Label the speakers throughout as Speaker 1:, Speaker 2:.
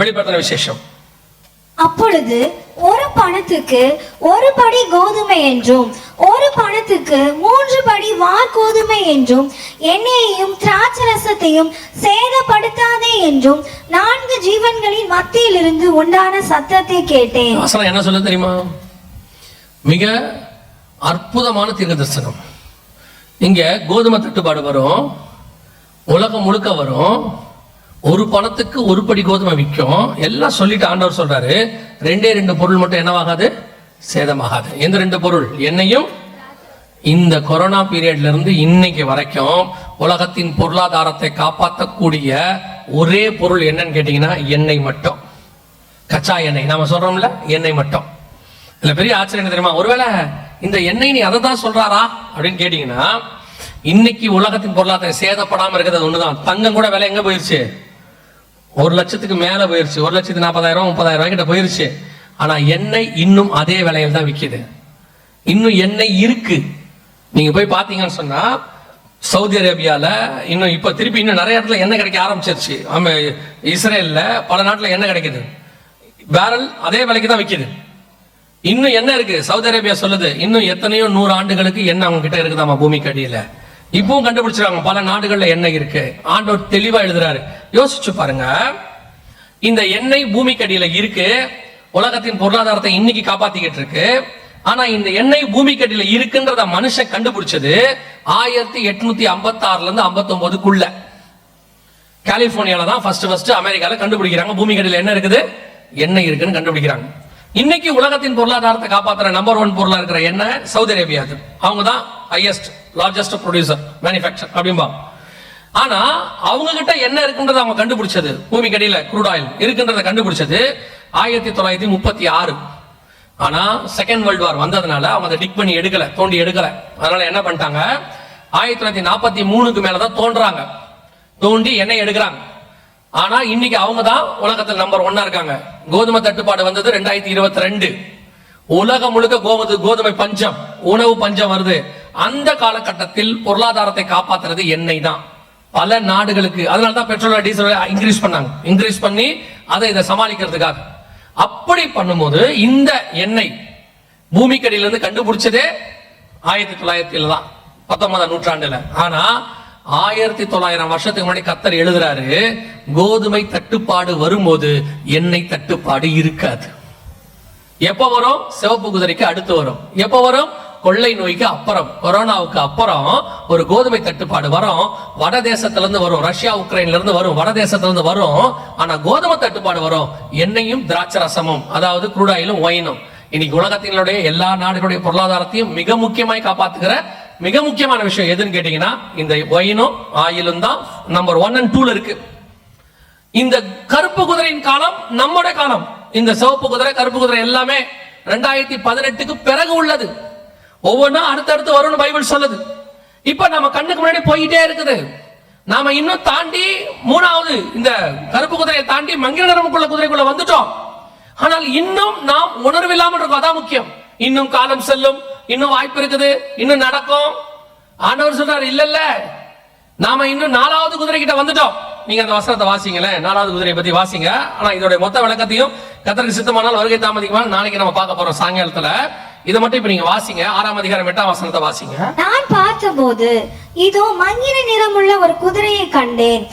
Speaker 1: வெளிப்படுத்தின விசேஷம்.
Speaker 2: அப்பொழுது ஒரு பணத்துக்கு ஒரு படி கோதுமை என்றும் ஒரு பணத்துக்கு 3 படி வார்கோதுமை என்றும் எண்ணெயையும் திராட்சரசத்தையும் சேதப்படுத்தாதே என்றும் 4 ஜீவன்களின் மத்தியிலிருந்து உண்டான சத்தத்தை கேட்டேன்.
Speaker 1: வசனம் என்ன சொல்ல தெரியுமா? மிக அற்புதமான தீர்க்க தரிசனம். இங்க கோதுமை தட்டுப்பாடு வரும், உலகம் முழுக்க வரும், ஒரு பணத்துக்கு ஒரு படி கோதுமை விற்கும், எல்லாம் சொல்லிட்டு ஆண்டவர் சொல்றாரு 2 பொருள் மட்டும் என்னவாகாது, சேதமாகாது. எந்த 2 பொருள்? எண்ணெயும். இந்த கொரோனா பீரியட்ல இருந்து இன்னைக்கு வரைக்கும் உலகத்தின் பொருளாதாரத்தை காப்பாற்றக்கூடிய ஒரே பொருள் என்னன்னு கேட்டீங்கன்னா எண்ணெய் மட்டும். கச்சா எண்ணெய் நாம சொல்றோம்ல, எண்ணெய் மட்டும். இல்ல பெரிய ஆச்சரியம் தெரியுமா? ஒருவேளை இந்த எண்ணெய் நீ அதை தான் சொல்றாரா அப்படின்னு கேட்டீங்கன்னா, இன்னைக்கு உலகத்தின் பொருளாதாரம் சேதப்படாம இருக்கிறது ஒண்ணுதான். தங்கம் கூட விலை எங்க போயிருச்சு? 1 லட்சத்துக்கு மேல போயிருச்சு. 1,40,000 30,000 கிட்ட போயிருச்சு. ஆனா எண்ணெய் இன்னும் அதே விலையில் தான் விற்கிது. இன்னும் எண்ணெய் இருக்கு. நீங்க போய் பாத்தீங்கன்னு சொன்னா சவுதி அரேபியால இன்னும் இப்ப திருப்பி இன்னும் நிறைய இடத்துல எண்ணெய் கிடைக்க ஆரம்பிச்சிருச்சு. இஸ்ரேல்ல பல நாட்டுல எண்ணெய் கிடைக்குது, பேரல் அதே விலைக்கு தான் விற்கிது. இன்னும் என்ன இருக்கு? சவுதி அரேபியா சொல்லுது இன்னும் எத்தனையோ 100 ஆண்டுகளுக்கு எண்ணெய் அவங்க கிட்ட இருக்குதாமா பூமிக்கு அடியில. இப்பவும் கண்டுபிடிச்சிருக்காங்க, பல நாடுகள்ல எண்ணெய் இருக்கு. ஆண்டவர் தெளிவா எழுதுறாரு. யோசிச்சு பாருங்க, இந்த எண்ணெய் பூமிக்கு அடியில இருக்கு, உலகத்தின் பொருளாதாரத்தை இன்னைக்கு காப்பாத்திக்கிட்டு இருக்கு. ஆனா இந்த எண்ணெய் பூமிக்கு அடியில இருக்குன்றத மனுஷன் கண்டுபிடிச்சது 1856 இருந்து 59க்குள்ள. கலிபோர்னியால தான் ஃபர்ஸ்ட் அமெரிக்கால கண்டுபிடிக்கிறாங்க பூமிக்கு அடியில என்ன இருக்குது, எண்ணெய் இருக்குன்னு கண்டுபிடிக்கிறாங்க. இன்னைக்கு உலகத்தின் பொருளாதாரத்தை காப்பாற்றுற நம்பர் 1 பொருளா இருக்கிற எண்ணெய் சவுதி அரேபியா. அவங்க தான் ஹையஸ்ட் லார்ஜஸ்ட் ப்ரொடியூசர் மேனுஃபேக்சர் அப்படிம்பா. ஆனா அவங்க கிட்ட என்ன இருக்குன்றத அவங்க கண்டுபிடிச்சது, பூமிக்கு அடியில க்ரூட் ஆயில் இருக்குன்றத கண்டுபிடிச்சது 1936. ஆனா செகண்ட் வேர்ல்டு வார் வந்ததுனால அவங்க அதை டிக் பண்ணி எடுக்கல, தோண்டி எடுக்கல. அதனால என்ன பண்ணிட்டாங்க, 1943க்கு மேலதான் தோன்றாங்க, தோண்டி எண்ணெய் எடுக்கிறாங்க. ஆனா இன்னைக்கு அவங்க தான் உலகத்தில் நம்பர் 1 இருக்காங்க. கோதுமை தட்டுப்பாடு வந்தது 2022. உலகம் முழுக்க கோதுமை பஞ்சம், உணவு பஞ்சம் வருது. அந்த காலகட்டத்தில் பொருளாதாரத்தை காப்பாற்றுறது எண்ணெய் தான் பல நாடுகளுக்கு. அதனாலதான் பெட்ரோல் டீசல் இன்க்ரீஸ் பண்ணி அதை இதை சமாளிக்கிறதுக்காக. அப்படி பண்ணும்போது இந்த எண்ணெய் பூமிக்கடியில இருந்து கண்டுபிடிச்சதே 1900 தான், 19ஆம் நூற்றாண்டுல. ஆனா 1900 வருஷத்துக்கு முன்னாடி கர்த்தர் எழுதுறாரு, கோதுமை தட்டுப்பாடு வரும்போது எண்ணெய் தட்டுப்பாடு இருக்காது. எப்ப வரும்? சிவப்பு குதிரைக்கு அடுத்து வரும். எப்ப வரும்? கொள்ளை நோய்க்கு அப்புறம், கொரோனாவுக்கு அப்புறம் ஒரு கோதுமை தட்டுப்பாடு வரும். வட தேசத்துல இருந்து வரும், ரஷ்யா உக்ரைன்ல இருந்து வரும், வட தேசத்துல இருந்து வரும். ஆனா கோதுமை தட்டுப்பாடு வரும், எண்ணெயும் திராட்சை ரசமும், அதாவது க்ரூட் ஆயிலும் ஒயினும். இன்னைக்கு உலகத்தினுடைய எல்லா நாடுகளுடைய பொருளாதாரத்தையும் மிக முக்கியமாய் காப்பாத்துகிற மிக முக்கியமான விஷயம் எதுன்னு கேட்டீங்கன்னா இந்த ஒயினும் ஆயிலும் தான் நம்பர் 1 and 2 இருக்கு. இந்த கருப்பு குதிரையின் காலம் நம்முடைய காலம். இந்த சிவப்பு குதிரை கருப்பு குதிரை எல்லாமே 2018க்கு பிறகு உள்ளது. ஒவ்வொன்றும் அடுத்தடுத்து வரும்னு பைபிள் சொல்லுது. இப்ப நம்ம கண்ணுக்கு முன்னாடி போயிட்டே இருக்குது. நாம இன்னும் தாண்டி 3வது இந்த கருப்பு குதிரையை தாண்டி மங்கிர நிறமுக்குள்ள குதிரைக்குள்ள வந்துட்டோம். ஆனால் இன்னும் நாம் உணர்வில்லாமல் இருக்கும். அதான் முக்கியம். இன்னும் காலம் செல்லும், இன்னும் வாய்ப்பு இருக்குது, இன்னும் நடக்கும். ஆண்டவர் சொல்றாரு இல்ல நாம இன்னும் 4வது குதிரை கிட்ட வந்துட்டோம். நீங்க அந்த வசனத்தை வாசிங்களேன், 4வது குதிரையை பத்தி வாசிங்க. ஆனா இதோட மொத்த விளக்கத்தையும் கர்த்தருக்கு சித்தமானால் வருகை தாமதிக்குமானால் நாளைக்கு நம்ம பார்க்க போறோம் சாயங்காலத்துல. இதை மட்டும் இப்ப நீங்க வாசிங்க. 6ஆம் அதிகாரம் 8ஆம் வசனத்தை வாசிங்க.
Speaker 2: நான் பார்த்தபோது இதோ மங்கிர நிறமுள்ள ஒரு குதிரையை கண்டேன்.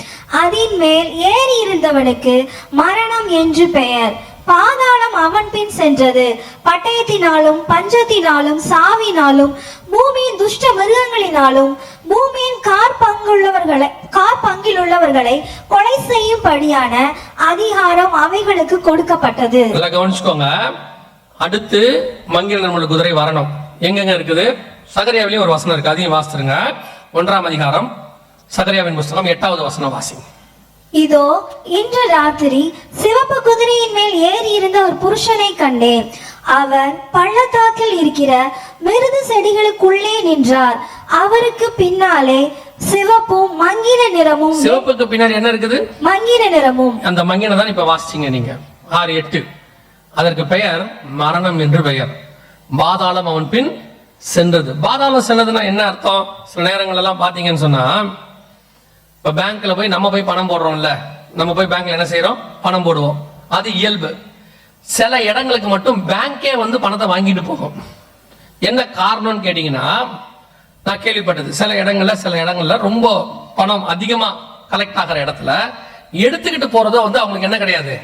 Speaker 2: அதின் மேல் ஏறி இருந்தவனுக்கு மரணம் என்று பெயர். பாதாளம் அவன் பின் சென்றது. பட்டயத்தினாலும் பஞ்சத்தினாலும் சாவினாலும் பூமியின் துஷ்ட மிருகங்களினாலும் பூமியின் கார் பங்கிலுள்ளவர்களை கொலை செய்யும்படியான அதிகாரம் அவைகளுக்கு கொடுக்கப்பட்டது.
Speaker 1: கவனிச்சுக்கோங்க. அடுத்து மங்கிர நிறமுள்ள குதிரை வரணும். எங்கெங்க இருக்குது? சகரியாவிலையும் ஒரு வசனம் இருக்கு, அதையும் வாசிருங்க. 1ஆம் அதிகாரம் சகரியாவின் புஸ்தகம் 8வது வசனம் வாசிங்க.
Speaker 2: இதோ இன்று ராத்திரி சிவப்பு குதிரையின் மேல் ஏறி இருந்த ஒரு புருஷனை கண்டேன். அவர் பள்ளத்தாக்கில் இருக்கிற மிருது செடிகளுக்குள்ளே நின்றார். அவருக்கு பின்னாலே சிவப்பும் மங்கிர நிறமும்.
Speaker 1: சிவப்புக்கு பின்னாடி என்ன இருக்குது?
Speaker 2: மங்கிர நிறமும்.
Speaker 1: அந்த மங்கின தான் இப்ப வாசிச்சீங்க நீங்க 6, 8. அதற்கு பெயர் மரணம் என்று பெயர். பாதாளம் அவன் பின் சென்றது. பாதாளம் சென்றதுன்னா என்ன அர்த்தம்? சில நேரங்கள் எல்லாம் பாத்தீங்கன்னு சொன்னா, இப்ப பேங்க்ல போய் நம்ம போய் பணம் போடுறோம்ல, நம்ம போய் பேங்க்ல என்ன செய்யறோம்? பணம் போடுவோம். அது இயல்பு. சில இடங்களுக்கு மட்டும் பேங்கே வந்து பணத்தை வாங்கிட்டு போகும். என்ன காரணம்னு கேட்டீங்கன்னா, நான் கேள்விப்பட்டது சில இடங்கள்ல ரொம்ப பணம் அதிகமா கலெக்ட் ஆகிற இடத்துல எடுத்துக்கிட்டு போறதோ வந்து அவங்களுக்கு என்ன கிடையாது,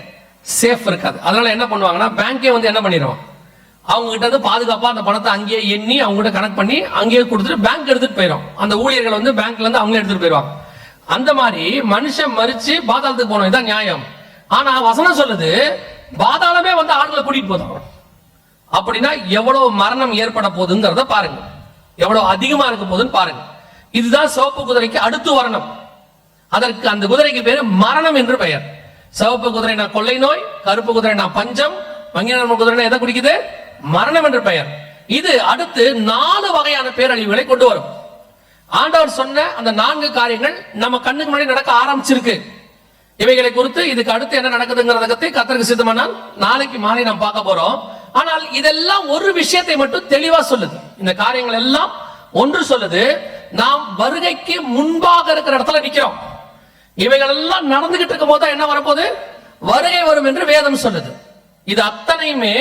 Speaker 1: சேஃப் இருக்காது. அதனால என்ன பண்ணுவாங்கன்னா, பேங்கே வந்து என்ன பண்ணிடும், அவங்க கிட்ட வந்து பாதுகாப்பா அந்த பணத்தை அங்கேயே எண்ணி அவங்க கிட்ட கனெக்ட் பண்ணி அங்கேயே கொடுத்துட்டு பேங்க் எடுத்துட்டு போயிடும். அந்த ஊழியர்கள் வந்து பேங்க்ல இருந்து அவங்களே எடுத்துட்டு போயிடுவாங்க. அந்த மாதிரி மனுஷன் மறிச்சு பாதாளத்துக்கு போனோம், இதான் நியாயம். ஆனா வசனம் சொல்லுது பாதாளமே வந்து ஆட்களை கூட்டிட்டு போதும். அப்படின்னா எவ்வளவு மரணம் ஏற்பட போகுதுங்கிறத பாருங்க, எவ்வளவு அதிகமா இருக்க போகுதுன்னு பாருங்க. இதுதான் சிவப்பு குதிரைக்கு அடுத்து வரணும். அதற்கு அந்த குதிரைக்கு பேரு மரணம் என்று பெயர். சிவப்பு குதிரைனா கொள்ளை நோய், கருப்பு குதிரைனா பஞ்சம், மங்கின குதிரைனா எதை குடிக்குது, மரணம் என்று பெயர். இது அடுத்து 4 வகையான பேரழிவுகளை கொண்டு வரும். ஆண்டவர் சொன்ன அந்த 4 காரியங்கள் நம்ம கண்ணுக்கு முன்னாடி நடக்க ஆரம்பிச்சிருக்கு. இவைகளை குறித்து இதுக்கு அடுத்து என்ன நடக்குதுங்கிறத பத்தி கர்த்தருக்கு சித்தமானால் நாளைக்கு மாலை நாம் பார்க்க போறோம். ஆனால் இதெல்லாம் ஒரு விஷயத்தை மட்டும் தெளிவா சொல்லுது. இந்த காரியங்கள் எல்லாம் ஒன்று சொல்லுது, நாம் வருகைக்கு முன்பாக இருக்கிற இடத்துல நிக்கிறோம். இவைகள் எல்லாம் நடந்துகிட்டு இருக்கும் போது என்ன வரப்போகுது, வருகை வரும் என்று வேதம் சொல்லுது. இது அத்தனையுமே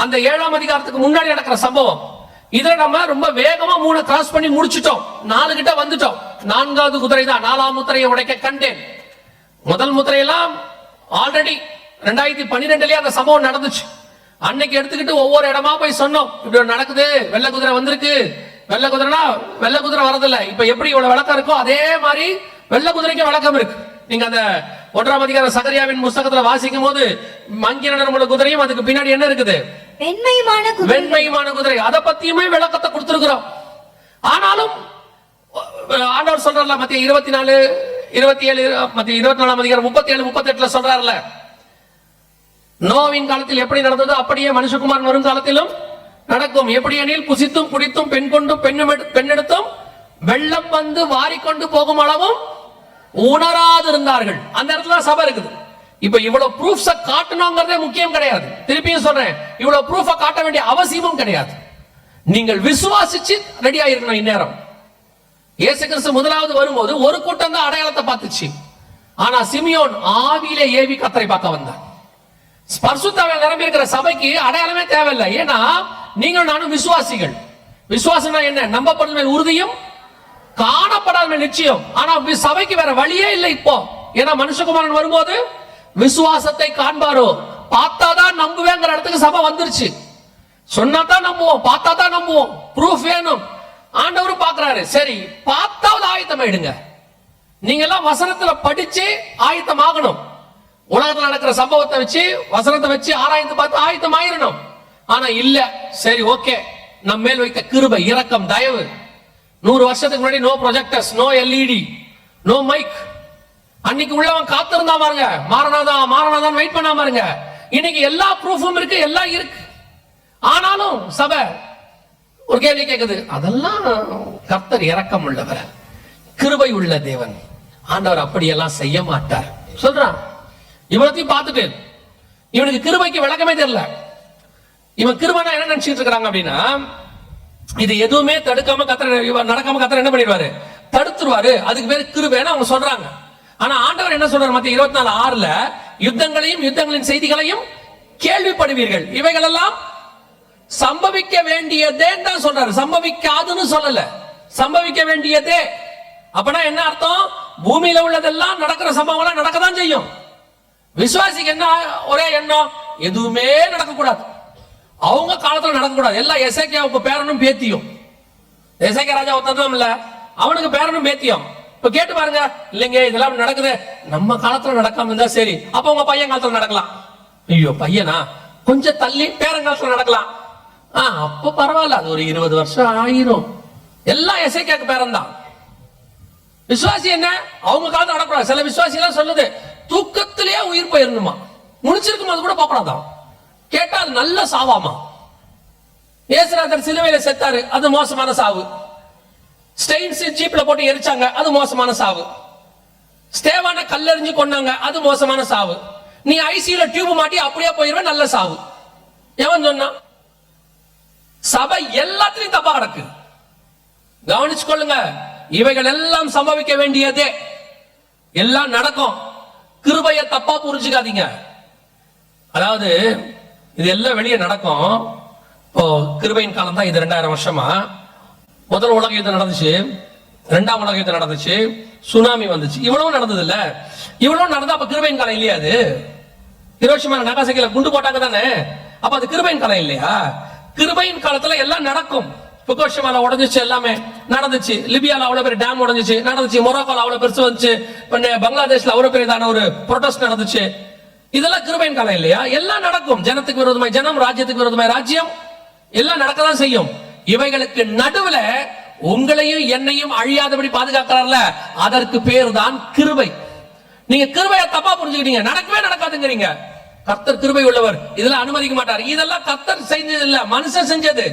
Speaker 1: அந்த 7ஆம் அதிகாரத்துக்கு முன்னாடி நடக்கிற சம்பவம். இதை நம்ம ரொம்ப வேகமா 3 கிராஸ் பண்ணி முடிச்சிட்டோம், 4 கிட்ட வந்துட்டோம். 4வது குதிரை தான் 4ஆம் முத்திரையை உடைக்க கண்டேன். முதல் முத்திரையெல்லாம் ஆல்ரெடி 2012லயே அந்த சம்பவம் நடந்துச்சு. அன்னைக்கு எடுத்துக்கிட்டு ஒவ்வொரு இடமா போய் சொன்னோம், இப்படி நடக்குது, வெள்ளை குதிரை வந்திருக்கு. வெள்ளை குதிரைனா வெள்ளை குதிரை வரதில்லை, இப்ப எப்படி இவ்வளவு விளக்கம் இருக்கோ அதே மாதிரி வெள்ளை குதிரைக்கு விளக்கம் இருக்கு. நீங்க அந்த 1ஆம் அதிகாரம் சகரியாவின் புத்தகத்துல வாசிக்கும் போது மங்கின நிறமுள்ள குதிரையும் அதுக்கு பின்னாடி என்ன இருக்குது, வெண்மையுமான குதிரை. அதை பத்தியுமே விளக்கத்தை கொடுத்திருக்கிறோம். ஆனாலும் ஆண்டவர் சொல்றாருல, மத்திய 24, 27, மத்திய 24ஆம் அதிகாரம் 37, 38 சொல்றாருல, நோவின் காலத்தில் எப்படி நடந்ததோ அப்படியே மனுஷகுமாரன் வரும் காலத்திலும் நடக்கும். எப்படி எனில் புசித்தும் குடித்தும் பெண் கொண்டும் பெண்ணெடுத்தும் வெள்ளம் வந்து வாரிக்கொண்டு போகும் அளவும் உணராது இருந்தார்கள். அந்த இடத்துல சபை இருக்குது. இப்ப இவ்வளவு ப்ரூஃப்ஸ காட்டணுங்கிறதே முக்கியம் கிடையாது. திருப்பியும் சொல்றேன், இவ்வளவு ப்ரூஃப காட்ட வேண்டிய அவசியமும் கிடையாது. நீங்கள் விசுவாசிச்சு ரெடியா இருக்கணும். இந்நேரம் இயேசு கிறிஸ்து முதலாவது வரும்போது ஒரு கூட்டம் தான் அடையாளத்தை பார்த்துச்சு. ஆனா சிமியோன் ஆவியிலே ஏவி கர்த்தரை பார்க்க வந்தார். பரிசுத்தாவியால் நிரம்பி இருக்கிற சபைக்கு அடையாளமே தேவையில்லை. ஏன்னா நீங்கள் நானும் விசுவாசிகள். விசுவாசம்னா என்ன, நம்பப்படுவது மேல் உறுதியும் காணப்படாத மேல் நிச்சயம். ஆனா சபைக்கு வேற வழியே இல்லை இப்போ. ஏன்னா மனுஷகுமாரன் வரும்போது விசுவாசத்தை காண்பாரோ, பார்த்தாதான் நம்புவேங்கிற இடத்துக்கு சபை வந்துருச்சு. சொன்னாதான் நம்புவோம், பார்த்தாதான் நம்புவோம், ப்ரூஃப் வேணும். ஆண்டவரும் பார்க்கிறாரு, சரி பார்த்தாவது ஆயத்தமாயிடுங்க. நீங்க எல்லாம் வசனத்துல படிச்சு ஆயத்தம் ஆகணும். உலகத்துல நடக்கிற சம்பவத்தை வச்சு வசனத்தை வச்சு ஆராய்ந்து பார்த்து ஆயத்தம் ஆயிரணும். ஆனா இல்ல, சரி ஓகே, நம்ம மேல் வைத்த கிருபை, இரக்கம், தயவு. 100 வருஷத்துக்கு முன்னாடி no projectors, no LED, no mic. அன்னைக்கு உள்ளவன் காத்திருந்தா பாருங்க, மாறனாதான் வெயிட் பண்ணாம பாருங்க. இன்னைக்கு எல்லா ப்ரூஃபும் இருக்கு, எல்லாம் இருக்கு. ஆனாலும் சபை ஒரு கேள்வி கேட்குது, அதெல்லாம் கர்த்தர் இரக்கம் உள்ளவர், கிருபை உள்ள தேவன், ஆண்டவர் அப்படியெல்லாம் செய்ய மாட்டார் சொல்றான். இவனத்தையும் பார்த்துட்டு இவனுக்கு கிருபைக்கு விளக்கமே தெரியல. இவன் கிருபைனா என்ன நினைச்சிட்டு இருக்காங்க அப்படின்னா, இது எதுவுமே தடுக்காம கர்த்தர் நடக்காம கர்த்தர் என்ன பண்ணிடுவாரு, தடுத்துருவாரு. அதுக்கு பேரு கிருபைன்னு அவங்க சொல்றாங்க. ஆனா ஆண்டவர் என்ன சொல்றாரு, மத்திய 24:6 யுத்தங்களையும் யுத்தங்களின் செய்திகளையும் கேள்விப்படுவீர்கள், இவைகள் எல்லாம் சம்பவிக்க வேண்டியதே தான் சொல்றாரு. சம்பவிக்காதுன்னு சொல்லல, சம்பவிக்க வேண்டியதே. அப்பனா என்ன அர்த்தம், பூமியில உள்ளதெல்லாம் நடக்கிற சம்பவம் நடக்கதான் செய்யும். விசுவாசிக்கு என்ன ஒரே எண்ணம், எதுவுமே நடக்கக்கூடாது, அவங்க காலத்துல நடக்கக்கூடாது. எல்லாம் எசேக்கியாவுக்கு பேரனும் பேத்தியும். எசேக்கியா ராஜா ஒருத்தன் இல்ல, அவனுக்கு பேரனும் பேத்தியும். இப்ப கேட்டு பாருங்க, இல்லைங்க இதெல்லாம் நடக்குது, நம்ம காலத்துல நடக்காம இருந்தா சரி, அப்ப உங்க பையன் காலத்துல நடக்கலாம். ஐயோ பையனா, கொஞ்சம் தள்ளி பேரங்காலத்துல நடக்கலாம், அப்ப பரவாயில்ல, அது ஒரு 20 வருஷம் ஆயிரும். எல்லாம் எசேக்கியாவுக்கு பேரன் தான். விசுவாசி என்ன, அவங்க காலத்துல நடக்கூடாது. சில விசுவாசி எல்லாம் சொல்லுது, தூக்கத்திலேயே உயிர் போயிருந்துமா, முடிச்சிருக்கும் போது கூட போகக்கூடாதான். கேட்டா அது நல்ல சாவாமா. இயேசுநாதர் சிலுவையில செத்தாரு, அது மோசமான சாவு. ஸ்டெயின்ஸ் ஜீப்ல போட்டு எரிச்சாங்க, அது மோசமான சாவு. ஸ்டேவான கல்லெறிஞ்சு கொண்டாங்க, அது மோசமான சாவு. நீ ஐசியூல டியூப் மாட்டி அப்படியே போயிருவே, நல்ல சாவு. எவன் சொன்னா? சபை எல்லாத்திலையும் தப்பா கிடக்கு. கவனிச்சு கொள்ளுங்க, இவைகள் எல்லாம் சம்பவிக்க வேண்டியதே, எல்லாம் நடக்கும். கிருபையை தப்பா புரிஞ்சுக்காதீங்க. அதாவது இது எல்லாம் வெளியே நடக்கும். இப்போ கிருபையின் காலம் தான் இது. 2000 வருஷமா முதல் உலக யுத்தம் நடந்துச்சு, 2ஆம் உலக யுத்தம் நடந்துச்சு, சுனாமி வந்துச்சு, இவ்வளவு நடந்தது இல்ல. இவ்வளவு நடந்தா அப்ப கிருபையின் காலம் இல்லையா? அது ஹிரோஷிமா நாகாசாகில குண்டு போட்டாங்க தானே, அப்ப அது கிருபையின் காலம் இல்லையா? கிருபையின் காலத்துல எல்லாம் நடக்கும். புகோஷிமால உடஞ்சிச்சு, எல்லாமே நடந்துச்சு. லிபியால அவ்வளவு பெரிய டேம் உடஞ்சிச்சு, நடந்துச்சு. மொராக்கோல அவ்வளவு பெருசு வந்துச்சு. பங்களாதேஷ்ல அவ்வளவு பெரியதான ஒரு ப்ரொடெஸ்ட் நடந்துச்சு. இதெல்லாம் கிருபையின் காலம் இல்லையா? எல்லாம் நடக்கும். ஜனத்துக்கு விரோதமாய் ஜனம், ராஜ்யத்துக்கு விரோதமாய் ராஜ்யம், எல்லாம் நடக்கதான் செய்யும். இவைகளுக்கு நடுவுல உங்களையும் என்னையும் அழியாதபடி பாதுகாக்கிறார்ல, அதற்கு பேர் தான் கிருபை. நீங்க கிருபையை தப்பா புரிஞ்சுக்கிட்டீங்க, நடக்கவே நடக்காதுங்கிறீங்க. கர்த்தர் கிருபை உள்ளவர், இதெல்லாம் அனுமதிக்க மாட்டார். இதெல்லாம் கர்த்தர் செஞ்சது இல்ல, மனுஷன் செஞ்சது.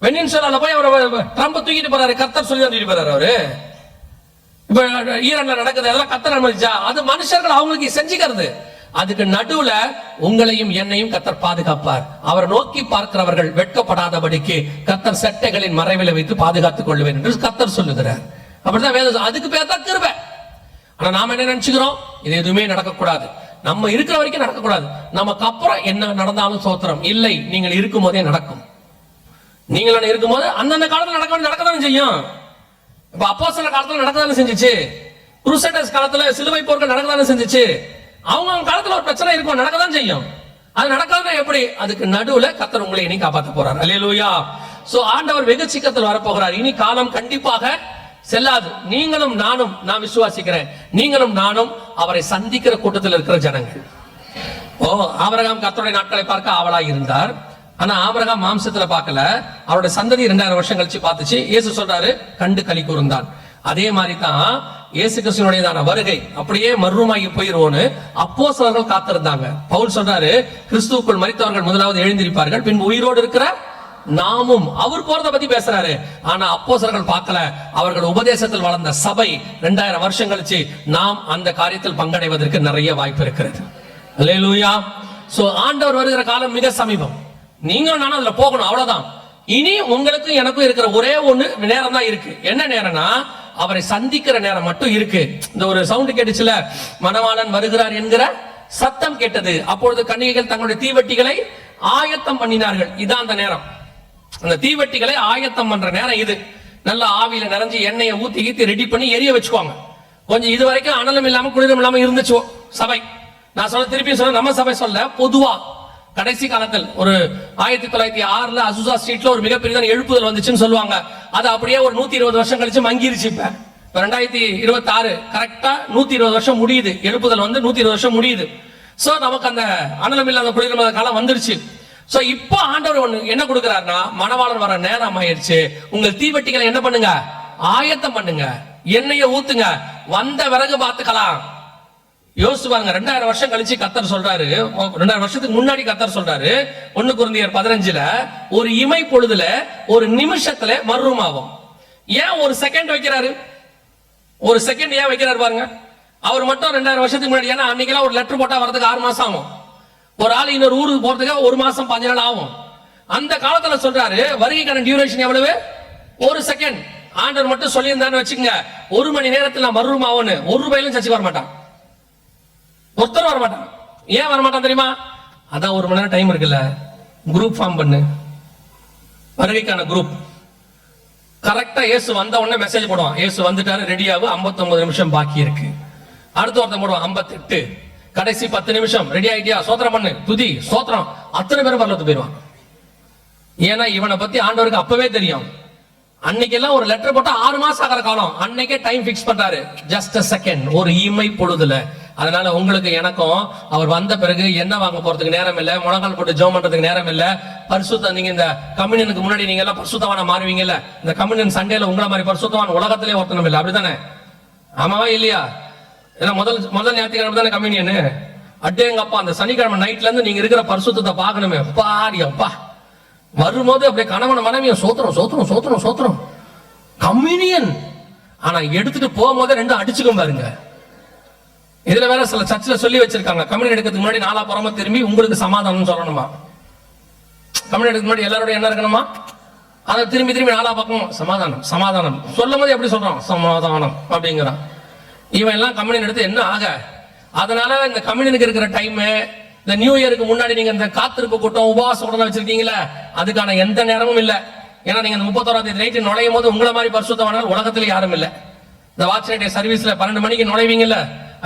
Speaker 1: வெனின்சுலால போய் அவர் ட்ரம்ப் தூக்கிட்டு போறாரு, கர்த்தர் சொல்லி தூக்கிட்டு போறாரு. அவரு இப்ப ஈரான்ல நடக்குது, அதெல்லாம் கர்த்தர் அனுமதிச்சா? அது மனுஷர்கள் அவங்களுக்கு செஞ்சுக்கிறது. அதுக்கு நடுவுல உங்களையும் என்னையும் கர்த்தர் பாதுகாப்பார். அவர் நோக்கி பார்க்கிறவர்கள் வெட்கப்படாதபடிக்கு கர்த்தர் சட்டைகளின் மறைவில வைத்து பாதுகாத்துக் கொள்வேன் என்று கர்த்தர் சொல்லுகிறார். அப்படிதான் வேதம். அதுக்கு பேர் தான் கிருபை. ஆனா நாம என்ன நினைச்சுக்கிறோம்? இது எதுவுமே நடக்கக்கூடாது, நம்ம இருக்கிற வரைக்கும் நடக்கக்கூடாது, நமக்கு அப்புறம் என்ன நடந்தாலும் சோத்திரம் இல்லை. நீங்கள் இருக்கும் போதே நடக்கும். நீங்கள் இருக்கும் போது அந்தந்த காலத்துல நடக்கதான் செய்யும். இப்ப அப்போஸ்தலர் காலத்துல நடக்கதானே செஞ்சுச்சு, குருசேடர்ஸ் காலத்துல சிலுவை போர்கள் நடக்கதானே செஞ்சுச்சு. அவங்க காலத்துல ஒரு பிரச்சனை இருக்கும், நடக்கதான் செய்யும். அது நடக்காதுன்னா எப்படி? அதுக்கு நடுவுல கர்த்தர் உங்களை இனி காப்பாற்ற போறார். அல்லேலூயா. சோ ஆண்டவர் வெகு சீக்கிரத்தில் வரப்போகிறார். இனி காலம் கண்டிப்பாக செல்லாது. நீங்களும் நானும், நான் விசுவாசிக்கிறேன், நீங்களும் நானும் அவரை சந்திக்கிற கூட்டத்தில் இருக்கிற ஜனங்கள். ஆபிரகாம் கர்த்தருடைய நாட்களை பார்க்க ஆவலாய் இருந்தார். ஆனா ஆபிரகாம் மாம்சத்துல பார்க்கல, அவருடைய சந்ததி 2000 வருஷம் கழிச்சு பார்த்துச்சு. இயேசு சொல்றாரு, கண்டு களி கூர்ந்தான். அதே மாதிரி தான் இயேசு கிறிஸ்துவினுடையதான வருகை அப்படியே மர்மமாகி போயிருவோன்னு அப்போஸ்தலர்கள் காத்திருந்தாங்க. பவுல் சொல்றாரு, கிறிஸ்துவுக்குள் மரித்தவர்கள் முதலாவது எழுந்திருப்பார்கள், பின்பு உயிரோடு இருக்கிற நாமும். அவர் போறத பத்தி பேசுறாரு. ஆனா அப்போஸ்தலர்கள் பார்க்கல. அவர்கள் உபதேசத்தில் வளர்ந்த சபை 2000 வருஷம் கழிச்சு நாம் அந்த காரியத்தில் பங்கடைவதற்கு நிறைய வாய்ப்பு இருக்கிறது. அல்லேலூயா. சோ ஆண்டவர் வருகிற காலம் மிக சமீபம். நீங்களும் நானும் அதுல போகணும், அவ்வளவுதான். இனி உங்களுக்கும் எனக்கும் இருக்கிற ஒரே ஒண்ணு நேரம் தான் இருக்கு. என்ன நேரம்னா, அவரை சந்திக்கிற நேரம் மட்டும் இருக்கு. இந்த ஒரு சவுண்ட் கேட்டுச்சுல, மணவாளன் வருகிறார் என்கிற சத்தம் கேட்டது. அப்பொழுது கன்னிகைகள் தங்களுடைய தீவட்டிகளை ஆயத்தம் பண்ணினார்கள். இதான் அந்த நேரம். அந்த தீவட்டிகளை ஆயத்தம் பண்ற நேரம் இது. நல்ல ஆவியில நிறைஞ்சு எண்ணெயை ஊத்தி ஈத்தி ரெடி பண்ணி எரிய வச்சுக்குவாங்க. கொஞ்சம் இது வரைக்கும் அனலும் இல்லாம குளிரும் இல்லாம இருந்துச்சு சபை. நான் சொல்ல திருப்பி சொல்ல, நம்ம சபை சொல்ல, பொதுவா கடைசி காலத்தில் ஒரு 1906 அசுசா ஸ்ட்ரீட்ல ஒரு மிகப்பெரிய எழுப்புதல் வந்துச்சுன்னு சொல்லுவாங்க. அது அப்படியே ஒரு 120 வருஷம் கழிச்சு மங்கிருச்சு. இப்ப 2026 கரெக்டா 120 வருஷம் முடியுது. எழுப்புதல் வந்து 120 வருஷம் முடியுது. சோ நமக்கு அந்த அனலம் இல்லாத குளிர்ந்த காலம் வந்துருச்சு. சோ இப்போ ஆண்டவர் ஒண்ணு என்ன கொடுக்கிறாருன்னா, மணவாளன் வர நேரம் ஆயிடுச்சு, உங்கள் தீவட்டிகளை என்ன பண்ணுங்க, ஆயத்தம் பண்ணுங்க, எண்ணெயை ஊத்துங்க, வந்த விறகு பார்த்துக்கலாம். யோசிச்சு பாருங்க, 2000 வருஷம் கழிச்சு கர்த்தர் சொல்றாரு, 2000 வருஷத்துக்கு முன்னாடி கர்த்தர் சொல்றாரு 1 கொரிந்தியர் 15ல, ஒரு இமை பொழுதுல ஒரு நிமிஷத்துல மறுரூபமாகும். ஏன் ஒரு செகண்ட் வைக்கிறாரு? ஒரு செகண்ட் ஏன் வைக்கிறாரு பாருங்க. அவர் மட்டும் 2000 வருஷத்துக்கு முன்னாடி, ஏன்னா அன்னைக்கெல்லாம் ஒரு லெட்டர் போட்டா வரதுக்கு 6 மாசம் ஆகும். ஒரு ஆள் இன்னொரு ஊருக்கு போறதுக்கு 1 மாசம் 5 நாள் ஆகும். அந்த காலத்துல சொல்றாரு, வருகைக்கான டியூரேஷன் எவ்வளவு? 1 செகண்ட். ஆண்டவர் மட்டும் சொல்லியிருந்தான்னு வச்சுக்கோங்க, 1 மணி நேரத்தில் நான் மறுரூபம் ஆகும்னு 1 ரூபாயிலும் சர்ச்சைக்கு வர மாட்டான், ஒருத்தர் வர மாட்டான். ஏன் வர மாட்டான் தெரியுமா? அதான் 1 மணி நேரம் டைம் இருக்குல்ல, குரூப் ஃபார்ம் பண்ணு, வருகைக்கான குரூப். கரெக்டா இயேசு வந்த உடனே மெசேஜ் போடுவான், இயேசு வந்துட்டாரு, ரெடியாவு, 59 நிமிஷம் பாக்கி இருக்கு. அடுத்து ஒருத்தன் போடுவான் 58, கடைசி 10 நிமிஷம், ரெடி ஆயிட்டியா, சோத்திரம் பண்ணு, துதி சோத்திரம். அத்தனை பேரும் பரலோகத்துக்கு போயிடுவான். ஏன்னா இவனை பத்தி ஆண்டவருக்கு அப்பவே தெரியும். அன்னைக்கெல்லாம் ஒரு லெட்டர் போட்டா 6 மாசம் ஆகிற காலம், அன்னைக்கே டைம் பிக்ஸ் பண்றாரு, ஜஸ்ட் a செகண்ட், ஒரு இமை பொழுதுல. அதனால உங்களுக்கு எனக்கும் அவர் வந்த பிறகு என்ன வாங்க போறதுக்கு நேரம் இல்ல, முழங்கால் போட்டு ஜெபம் பண்றதுக்கு நேரம் இல்ல. பரிசுத்த நீங்க இந்த கம்யூனியனுக்கு முன்னாடி நீங்க எல்லாம் பரிசுத்தவான மாறுவீங்கல்ல, இந்த கம்யூனியன் சண்டேல உங்களை மாதிரி பரிசுத்தவான் உலகத்திலே ஒருத்தனும் இல்லை. அப்படித்தானே? ஆமாவா இல்லையா? ஏன்னா முதல் ஞாயிற்றுக்கிழமை தானே கம்யூனியனு. அட்டேங்கப்பா, அந்த சனிக்கிழமை நைட்ல இருந்து நீங்க இருக்கிற பரிசுத்தத்தை பார்க்கணுமே. பாடி அப்பா வரும்போது அப்படியே கணவன் மனைவிய சோத்திரம் சோத்திரம் சோத்திரம் சோத்திரம் கம்யூனியன். ஆனா எடுத்துட்டு போகும்போது 2 அடிச்சுக்கும் பாருங்க. இதுல வேற சில சர்ச்சில் சொல்லி வச்சிருக்காங்க, கம்யூனியன் எடுக்கிறதுக்கு முன்னாடி 4 புறமா திரும்பி உங்களுக்கு சமாதானம் சொல்லணுமா. கம்யூனியன் எடுக்க முன்னாடி எல்லாரோட என்ன இருக்கணுமா, அதை திரும்பி திரும்பி 4 பக்கம் சமாதானம் சமாதானம் சொல்லும் போது எப்படி சொல்றோம், சமாதானம் அப்படிங்கிறான். இவன் எல்லாம் கம்யூனியன் எடுத்து என்ன ஆக. அதனால இந்த கம்யூனியனுக்கு இருக்கிற டைம் இந்த நியூ இயருக்கு முன்னாடி நீங்க இந்த காத்திருப்பு கூட்டம் உபவாச கூட்டம் வச்சிருக்கீங்களா, அதுக்கான எந்த நேரமும் இல்ல. ஏன்னா நீங்க 31ஆம் தேதி நைட்டு நுழையும் போது உங்களை மாதிரி பரிசுத்தவான்கள் உலகத்துல யாரும் இல்ல. இந்த வாட்ச் நைட் சர்வீஸ்ல 12 மணிக்கு நுழைவீங்கல்ல,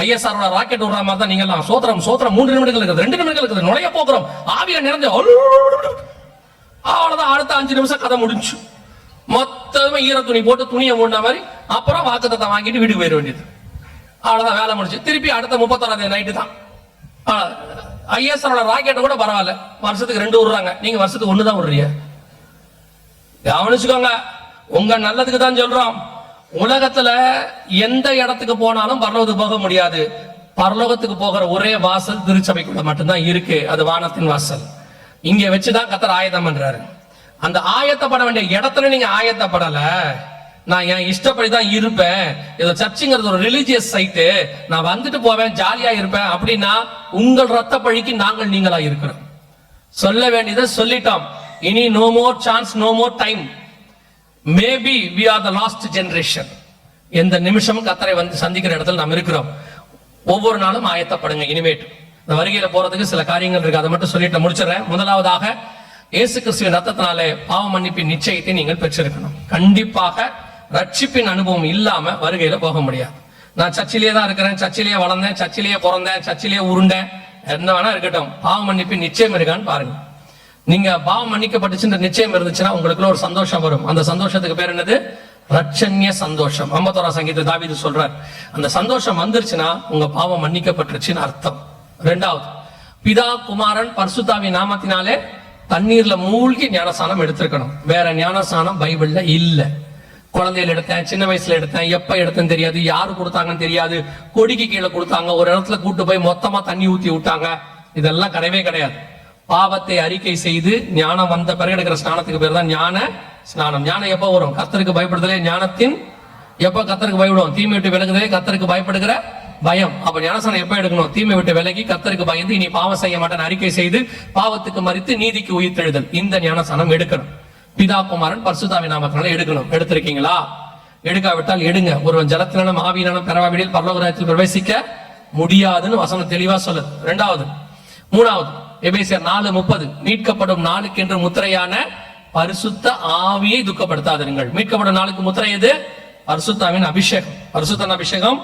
Speaker 1: ஐஎஸ்ஆரோட ராக்கெட் விடுற மாதிரி தான் நீங்க எல்லாம் சோத்திரம் 3 நிமிடங்கள் இருக்குது, 2 நிமிடங்கள் இருக்குது, நுழைய போகிறோம், ஆவியில நிறைஞ்ச அவ்வளவுதான். அடுத்த 5 நிமிஷம் கதை முடிஞ்சு, மொத்தமா ஈர துணி போட்டு துணியை மூடின மாதிரி அப்புறம் வாக்குத்தத்தை வாங்கிட்டு வீட்டுக்கு போயிட வேண்டியது. அவ்வளவுதான், வேலை முடிஞ்சு. திருப்பி அடுத்த 31ஆம் தேதி நைட்டு தான். ஐஎஸ்ஆரோட ராக்கெட் கூட பரவாயில்ல, வருஷத்துக்கு 2 விடுறாங்க, நீங்க வருஷத்துக்கு 1 தான் விடுறீங்க. கவனிச்சுக்கோங்க, உங்க நல்லதுக்கு தான் சொல்றோம். உலகத்துல எந்த இடத்துக்கு போனாலும் பரலோகத்துக்கு போக முடியாது. பரலோகத்துக்கு போகிற ஒரே வாசல் திருச்சபைக்குள்ள மட்டும்தான் இருக்கு, அது வானத்தின் வாசல். இங்க வச்சுதான் கர்த்தர் ஆயத்தம் பண்றாரு. அந்த ஆயத்தப்பட வேண்டிய இடத்துல நீங்க ஆயத்தப்படல, நான் என் இஷ்டப்படிதான் இருப்பேன், ஏதோ சர்ச்சுங்கிறது ஒரு ரிலிஜியஸ் சைட்டு, நான் வந்துட்டு போவேன் ஜாலியா இருப்பேன் அப்படின்னா உங்கள் ரத்த பழிக்கு நாங்கள் நீங்களா இருக்கிறோம். சொல்ல வேண்டியதை சொல்லிட்டோம். இனி no more chance, no more time. Maybe we are the last generation. எந்த நிமிஷமும் கர்த்தரை வந்து சந்திக்கிற இடத்துல நாம் இருக்கிறோம். ஒவ்வொரு நாளும் ஆயத்தப்படுங்க. இனிமேட்டு இந்த வருகையில போறதுக்கு சில காரியங்கள் இருக்கு, அதை மட்டும் சொல்லிட்டு முடிச்சிடறேன். முதலாவதாக, இயேசு கிறிஸ்துவின் ரத்தத்தினாலே பாவ மன்னிப்பின் நிச்சயத்தை நீங்கள் பெற்றிருக்கணும். கண்டிப்பாக ரட்சிப்பின் அனுபவம் இல்லாம வருகையில போக முடியாது. நான் சர்ச்சிலேயே தான் இருக்கிறேன், சர்ச்சிலேயே வளர்ந்தேன், சர்ச்சிலேயே பிறந்தேன், சர்ச்சிலேயே உருண்டேன், என்ன வேணா இருக்கட்டும், பாவ மன்னிப்பின் நிச்சயம் இருக்கான்னு பாருங்க. நீங்க பாவம் மன்னிக்கப்பட்டுச்சுன்ற நிச்சயம் இருந்துச்சுன்னா உங்களுக்குள்ள ஒரு சந்தோஷம் வரும். அந்த சந்தோஷத்துக்கு பேர் என்னது? ரட்சண்ய சந்தோஷம். 51ஆம் சங்கீதத்தில் தாவீது சொல்றார், அந்த சந்தோஷம் வந்துருச்சுன்னா உங்க பாவம் மன்னிக்கப்பட்டுருச்சுன்னு அர்த்தம். 2வது, பிதா குமாரன் பரிசுத்தாவின் நாமத்தினாலே தண்ணீர்ல மூழ்கி ஞானஸ்நானம் எடுத்திருக்கணும். வேற ஞானஸ்நானம் பைபிள்ல இல்ல. குழந்தையில எடுத்தேன், சின்ன வயசுல எடுத்தேன், எப்ப எடுத்தேன்னு தெரியாது, யாரு கொடுத்தாங்கன்னு தெரியாது, கொடிக்கு கீழே கொடுத்தாங்க, ஒரு இடத்துல கூட்டு போய் மொத்தமா தண்ணி ஊத்தி விட்டாங்க, இதெல்லாம் கிடையவே கிடையாது. பாவத்தை அறிக்கை செய்து ஞானம் வந்த பிறகு எடுக்கிற ஸ்நானத்துக்கு பேர் தான் ஞான ஸ்நானம். ஞானம் எப்ப வரும்? கர்த்தருக்கு பயப்படுதலே ஞானத்தின். எப்ப கர்த்தருக்கு பயப்படுவோம்? தீமை விட்டு விலகுதலே கர்த்தருக்கு பயப்படுகிற பயம். அப்ப ஞானஸ்நானம் எப்ப எடுக்கணும்? தீமை விட்டு விலகி கர்த்தருக்கு பயந்து இனி பாவம் செய்ய மாட்டேன் அறிக்கை செய்து பாவத்துக்கு மறித்து நீதிக்கு உயிர்த்தெழுதல், இந்த ஞானஸ்நானம் எடுக்கணும். பிதா குமாரன் பரிசுத்தாவின் நாமத்தினால எடுக்கணும். எடுத்திருக்கீங்களா? எடுக்காவிட்டால் எடுங்க. ஒருவன் ஜலத்தினாலும் ஆவியினாலும் பெறவாவிடில் பரலோக ராஜ்யத்தில் பிரவேசிக்க முடியாதுன்னு வசனம் தெளிவா சொல்லுது. 2வது. 3வது, எபேசியர் 4:30, மீட்கப்படும் நாளுக்கு என்று முத்திரையான பரிசுத்த ஆவியை துக்கப்படுத்தாதீர்கள். மீட்கப்படும் நாளுக்கு முத்திரை எது? பரிசுத்தாவின் அபிஷேகம். பரிசுத்தன் அபிஷேகம்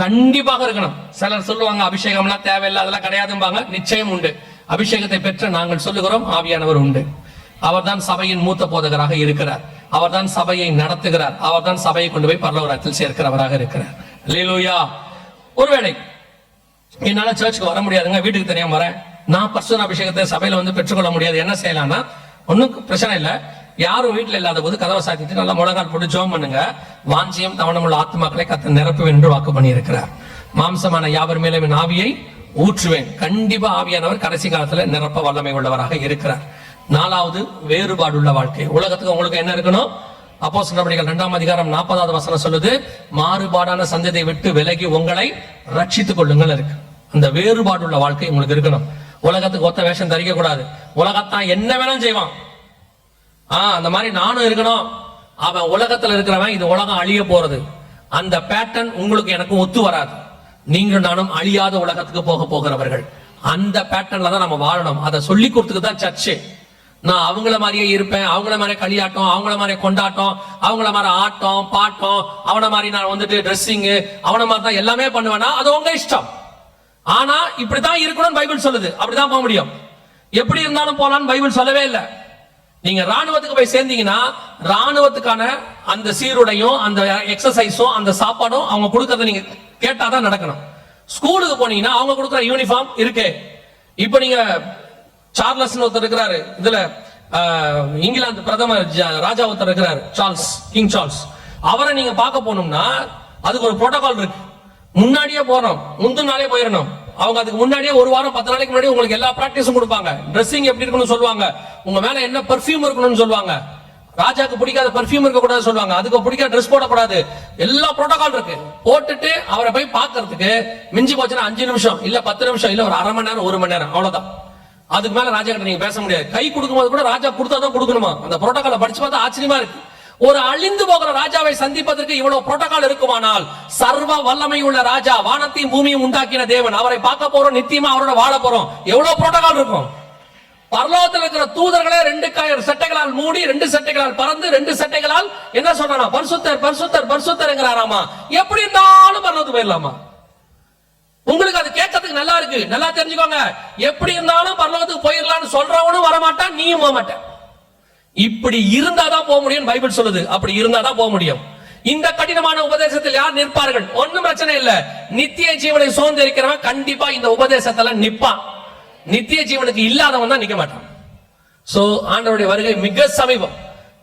Speaker 1: கண்டிப்பாக இருக்கணும். சிலர் சொல்லுவாங்க அபிஷேகம்லாம் தேவையில்லை, அதெல்லாம் கிடையாதும்பாங்க. நிச்சயம் உண்டு. அபிஷேகத்தை பெற்ற நாங்கள் சொல்லுகிறோம், ஆவியானவர் உண்டு. அவர்தான் சபையின் மூத்த போதகராக இருக்கிறார், அவர்தான் சபையை நடத்துகிறார், அவர்தான் சபையை கொண்டு போய் பரலோகத்தில் சேர்க்கிறவராக இருக்கிறார். அல்லேலூயா. ஒருவேளை என்னால சர்ச்சுக்கு வர முடியாதுங்க, வீட்டுக்கு தெரியாம வரேன், நான் பரிசுத்த அபிஷேகத்தை சபையில வந்து பெற்றுக்கொள்ள முடியாது, என்ன செய்யலாம்னா ஒன்னும் பிரச்சனை இல்ல. யாரும் வீட்டுல இல்லாத போது கதவை சாத்திட்டு நல்லா முழங்கால் போட்டு ஜெபம் பண்ணுங்க. வாஞ்சியம் தவணமுள்ள ஆத்மாக்களை கர்த்தர் நிரப்புவேன் என்று வாக்கு பண்ணி இருக்கிறார். மாம்சமான யாவர் மேலும் என் ஆவியை ஊற்றுவேன். கண்டிப்பா ஆவியானவர் கடைசி காலத்துல நிரப்ப வல்லமை உள்ளவராக இருக்கிறார். 4வது, வேறுபாடுள்ள வாழ்க்கை. உலகத்துக்கு உங்களுக்கு என்ன இருக்கணும்? அப்போஸ்தலர் நடவடிக்கைகள் 2ஆம் அதிகாரம் 40வது வசனம் சொல்லுது, மாறுபாடான சந்ததியை விட்டு விலகி உங்களை ரட்சித்துக் கொள்ளுங்கள் இருக்கு. அந்த வேறுபாடுள்ள வாழ்க்கை உங்களுக்கு இருக்கணும். உலகத்துக்கு ஒத்த வேஷம் தரிக்க கூடாது. உலகத்தான் என்ன வேணாலும் செய்வான், அந்த மாதிரி நானும் இருக்கணும். அவன் உலகத்துல இருக்கிறவன், இது உலகம் அழிய போறது, அந்த பேட்டர்ன் உங்களுக்கு எனக்கும் ஒத்து வராது. நீங்கள் நானும் அழியாத உலகத்துக்கு போக போகிறவர்கள். அந்த பேட்டர்ன்ல தான் நம்ம வாழணும். அதை சொல்லி கொடுத்துக்கு தான் சர்ச்சு. நான் அவங்கள மாதிரியே இருப்பேன், அவங்கள மாதிரி களியாட்டம், அவங்கள மாதிரி கொண்டாட்டம், அவங்கள மாதிரி ஆட்டம் பாட்டம், அவனை மாதிரி நான் வந்துட்டு ட்ரெஸ்ஸிங், அவனை மாதிரி தான் எல்லாமே பண்ணுவேன்னா அது உங்க இஷ்டம். ஆனா இப்படித்தான் இருக்கணும்னு பைபிள் சொல்லுது. அப்படிதான் போக முடியும். எப்படி இருந்தாலும் போலான்னு பைபிள் சொல்லவே இல்லை. நீங்க ராணுவத்துக்கு போய் சேர்ந்தீங்கன்னா ராணுவத்துக்கான அந்த சீருடையும் அந்த எக்ஸசைஸும் அந்த சாப்பாடும் அவங்க கொடுக்கறத நீங்க கேட்டாதான் நடக்கணும். ஸ்கூலுக்கு போனீங்கன்னா அவங்க கொடுக்குற யூனிஃபார்ம் இருக்கு. இப்ப நீங்க சார்லஸ் ஒருத்தர் இருக்கிறாரு, இதுல இங்கிலாந்து பிரதமர் ராஜா ஒருத்தர் இருக்கிறாரு, சார்ல்ஸ், கிங் சார்ல்ஸ். அவரை நீங்க பார்க்க போனோம்னா அதுக்கு ஒரு புரோட்டோகால் இருக்கு. முன்னாடியே போறோம், முந்தின நாளே போயிடணும். அவங்க அதுக்கு முன்னாடியே 1 வாரம் 10 நாளைக்கு முன்னாடி உங்களுக்கு எல்லா பிராக்டிஸும் கொடுப்பாங்க. ட்ரெஸ்ஸிங் எப்படி இருக்கணும்னு சொல்லுவாங்க, உங்க மேல என்ன பெர்ஃபியூம் இருக்கணும்னு சொல்லுவாங்க. ராஜாக்கு பிடிக்காத பெர்ஃபியூம் இருக்க கூடாது சொல்லுவாங்க, அதுக்கு பிடிக்காத ட்ரெஸ் போடக்கூடாது. எல்லா புரோட்டோகால் இருக்கு. போட்டுட்டு அவரை போய் பார்க்கறதுக்கு மிஞ்சி போச்சுன்னா 5 நிமிஷம் இல்ல 10 நிமிஷம் இல்ல ஒரு அரை மணி நேரம் 1 மணி நேரம், அவ்வளவுதான். அதுக்கு மேல ராஜா கிட்ட நீங்க பேச முடியாது. கை கொடுக்கும் போது கூட ராஜா கொடுத்தாதான் கொடுக்கணுமா. அந்த புரோட்டோகாலை படிச்சு பார்த்தா ஆச்சரியமா இருக்கு. ஒரு அழிந்து போகிற ராஜாவை சந்திப்பதற்கு இவ்வளவு புரோட்டோகால் இருக்குமானால், சர்வ வல்லமை உள்ள ராஜா, வானத்தையும் பூமியும் உண்டாக்கின தேவன், அவரை பார்க்க போறோம், நித்தியமா அவரோட வாழ போறோம், எவ்வளவு புரோட்டோகால் இருக்கும். பரலோகத்தில் இருக்கிற தூதர்களே 2 சட்டைகளால் மூடி, 2 சட்டைகளால் பறந்து, 2 சட்டைகளால் என்ன சொல்றானா, பரிசுத்தர் பரிசுத்தர் பரிசுத்தர்ங்கறாராமா. எப்படி இருந்தாலும் பரலோகத்துக்கு போயிடலாமா? உங்களுக்கு அது கேட்கறதுக்கு நல்லா இருக்கு, நல்லா தெரிஞ்சுக்கோங்க. எப்படி இருந்தாலும் பரலோகத்துக்கு போயிடலாம்னு சொல்றவனும் வரமாட்டான், நீயும் போக மாட்டேன். இப்படி இருந்தாதான் போக முடியும் பைபிள் சொல்லுது. அப்படி இருந்தாதான் போக முடியும். இந்த கடினமான உபதேசத்தில் யார் நிற்பார்கள்? ஒண்ணும் பிரச்சனை இல்ல. நித்திய ஜீவனை சுதந்திரிக்கிறவன் கண்டிப்பா இந்த உபதேசத்துல நிப்பான். நித்திய ஜீவனுக்கு இல்லாதவன் தான் நிக்க மாட்டான். சோ ஆண்டவருடைய வருகை மிக சமீபம்.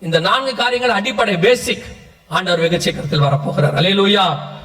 Speaker 1: இந்த 4 காரியங்கள் அடிப்படை, பேசிக். ஆண்டவர் வெகு சீக்கிரத்தில் வரப்போகிறார். அல்லேலூயா.